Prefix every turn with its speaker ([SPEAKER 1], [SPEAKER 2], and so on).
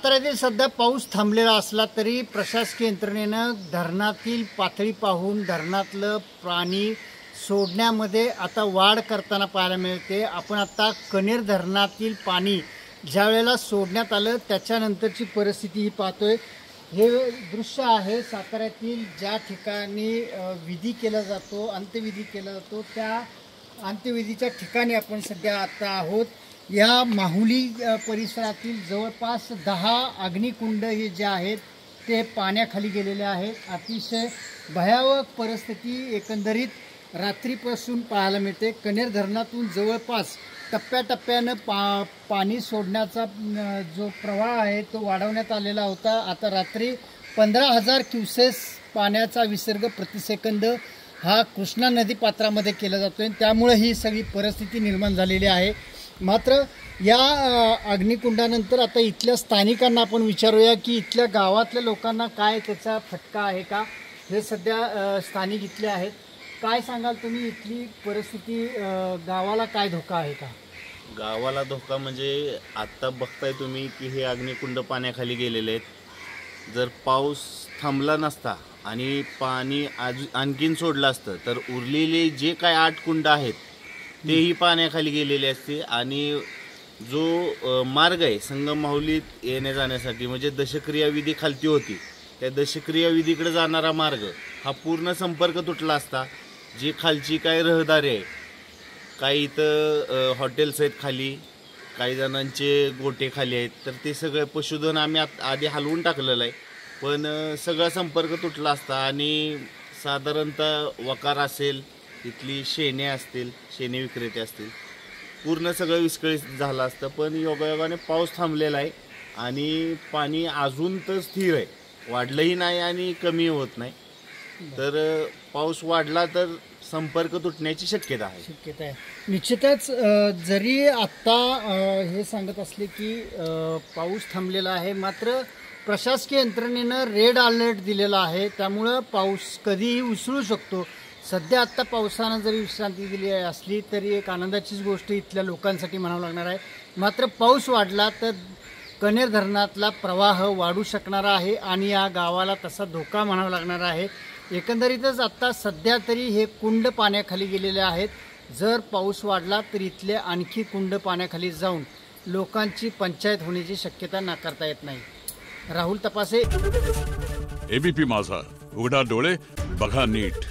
[SPEAKER 1] साताऱ्यातील सध्या पाऊस थांबलेला असला तरी प्रशासकीय यंत्रणेनं धरणातील पातळी पाहून धरणातलं पाणी सोडण्यामध्ये आता वाढ करताना पाहायला मिळते। आपण आता कनेर धरणातील पाणी ज्या वेळेला सोडण्यात आलं त्याच्यानंतरची परिस्थिती ही पाहतोय। हे दृश्य आहे साताऱ्यातील ज्या ठिकाणी विधी केला जातो, अंत्यविधी केला जातो, त्या अंत्यविधीच्या ठिकाणी आपण सध्या आता आहोत। या माहुली परिसरातील जवळपास 10 अग्निकुंड हे जे आहेत ते पाण्याखाली गेलेले आहेत। अतिशय भयावह परिस्थिती एकंदरीत रात्रीपासून पाहायला मिळते। कनेर धरणातून जवळपास टप्प्याटप्प्यानं पाणी सोडण्याचा जो प्रवाह आहे तो वाढवण्यात आलेला होता। आता रात्री 15,000 क्युसेस पाण्याचा विसर्ग प्रतिसेकंद हा कृष्णा नदी पात्रामध्ये केला जातोय, त्यामुळे ही सगळी परिस्थिती निर्माण झालेली आहे। मात्र या अग्निकुंडानंतर आता इथल्या स्थानिकांना आपण विचारूया की इथल्या गावातल्या लोकांना काय त्याचा फटका आहे का। हे सध्या स्थानिक इथले आहेत, काय सांगाल तुम्ही इथली परिस्थिती, गावाला काय धोका आहे का?
[SPEAKER 2] गावाला धोका म्हणजे आत्ता बघताय तुम्ही की हे अग्निकुंड पाण्याखाली गेलेले आहेत। जर पाऊस थांबला नसता आणि पाणी आणखीन सोडलं असतं तर उरलेले जे काय 8 कुंड आहेत तेही पाण्याखाली गेलेले असते। आणि जो मार्ग आहे संगम माहुलीत येण्या जाण्यासाठी म्हणजे दशक्रिया विधी खालती होती, त्या दशक्रिया विधीकडे जाणारा मार्ग हा पूर्ण संपर्क तुटला असता। जी खालची काय रहदारी आहे, काही इथं हॉटेल्स आहेत खाली, काही जणांचे गोटे खाली आहेत, तर ते सगळं पशुधन आम्ही आधी हलवून टाकलेलं आहे, पण सगळा संपर्क तुटला असता। आणि साधारणतः वकार असेल, इथली शेणे असतील, शेणे विक्रेते असतील, पूर्ण सगळं विस्कळीत झालं असतं। पण योगायोगाने पाऊस थांबलेला आहे आणि पाणी अजून तर स्थिर आहे, वाढलंही नाही आणि कमी होत नाही। तर पाऊस वाढला तर संपर्क तुटण्याची शक्यता आहे।
[SPEAKER 1] निश्चितच जरी आत्ता हे सांगत असले की पाऊस थांबलेला आहे, मात्र प्रशासकीय यंत्रणेनं रेड अलर्ट दिलेला आहे, त्यामुळं पाऊस कधीही उसळू शकतो। सध्या आत्ता पावसानं जरी विश्रांती दिली असली तरी एक आनंदाचीच गोष्ट इथल्या लोकांसाठी म्हणावं लागणार आहे। मात्र पाऊस वाढला तर कनेर धरणातला प्रवाह वाढू शकणार आहे आणि या गावाला तसा धोका म्हणावा लागणार आहे। एकंदरीतच आत्ता सध्या तरी हे कुंड पाण्याखाली गेलेले आहेत। जर पाऊस वाढला तर इथले आणखी कुंड पाण्याखाली जाऊन लोकांची पंचायत होण्याची शक्यता नाकारता येत नाही। राहुल तपासे,
[SPEAKER 3] एबीपी माझा, उघडा डोळे बघा नीट।